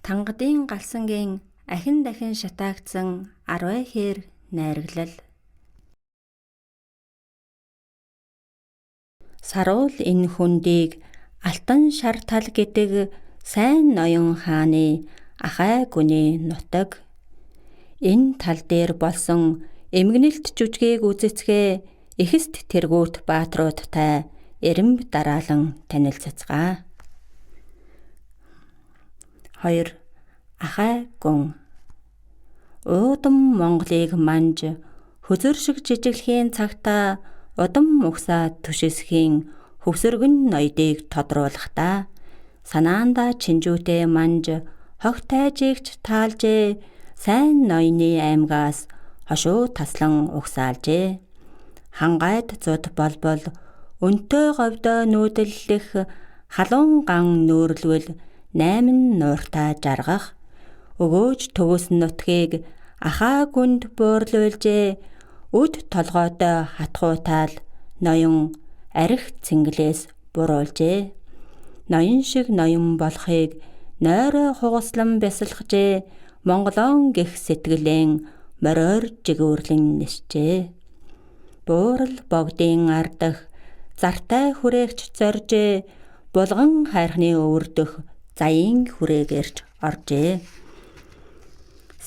Тангадын галсангийн ахин дахин шатаагдсан 10 хээр найраглал. Саруул энэ хүндийг алтан шар тал гэдэг сайн ноён хааны ахай гүний нутаг. Энэ тал дээр болсон эмгэнэлт жүжгийг үзэцгээ эхэст тэргүүт баатруудтай эрэмб дараалан танилцацгаа. 2. Ахай гүн. Уудам Монголыг манж хөзөр шиг жижиглэхийн цагтаа удам угсаа түшисхийн хөвсөргөн ноёдыг тодруулахдаа санаандаа чинжүүтэй манж хог тайжигч таалжээ сайн ноёны аймгаас хошуу таслан угсаалжээ. Хангайд зуд болбол өнтөө говьдоо нүүдэллэх халуун ган нүүрлвэл 8 нууртаа жаргах өгөөж төгс нутгийг ахаа гүнд буурлуулжээ. Үд толгойтой хатгуутаал ноён арх цэнгэлээс буруулжээ. Ноён шиг ноён болохыг нойроо хугаслан бясалгажээ. Монголон гэх сэтгэлэн моройр жигүүрлэн нисжээ. Буурал богдын ардах зартай хүрээгч зоржээ. Булган хайрхны өвөрдөх заяин хүрээгэрч оржээ.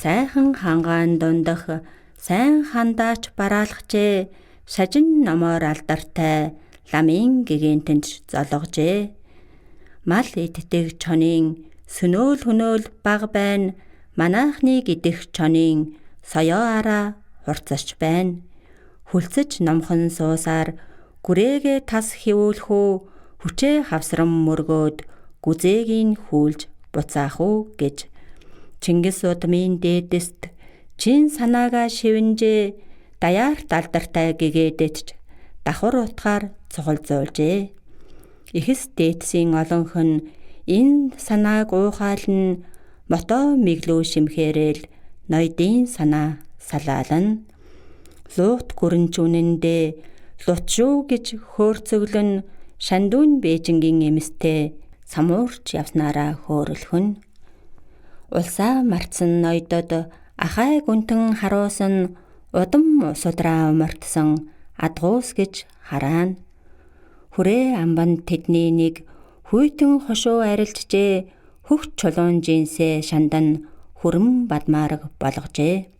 Сайхан хангаан дундах сайн хандаач бараалгачээ. Шажин номоор алдартай ламын гэгэнтэнч зологжээ. Мал иддэг чонын сөнөөл хөнөөл баг байна. Манаахны гидэх чонын соёо араа хурцасч байна. Хүлцэж номхон суусаар гүрээгээ тас хивүүлэх үү. Хүчээ хавсран мөргөөд гүзээгийн хүлж буцаах уу гэж Чингис удмын дээдэст чин санаагаа шивэнжээ. Даяарт алдартай гэгээдэтч давхар утгаар цугалзуулжээ. Ихэс дээдсийн олонх нь энэ санааг уухайлн мотоо мэглүү шимхээрэл ноёдын санаа салаална. Луут гүрэнч үнэндээ лутшуу гэж хөөрцөглөн шандүүн Бээжингийн эмстэй самуурч явснараа хөөрөлхөн. Улсаа мартсан ноёдод ахай гүнтэн харуулсан удам усудраа умартсан адгуус гэж хараана. Хүрээ амбанд тэдний нэг хүйтэн хошуу арилжжээ. Хөх чулуун жинсээ шандан хүрэн бадмаараг болгожээ.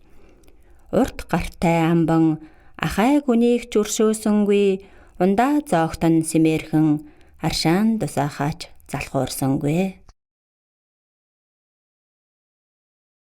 Урт гартай амбан ахай гүнийг зүршөөсөнгүй. Ундаа зоогтон симээрхэн аршаан дусаахаач залхуурсангүй.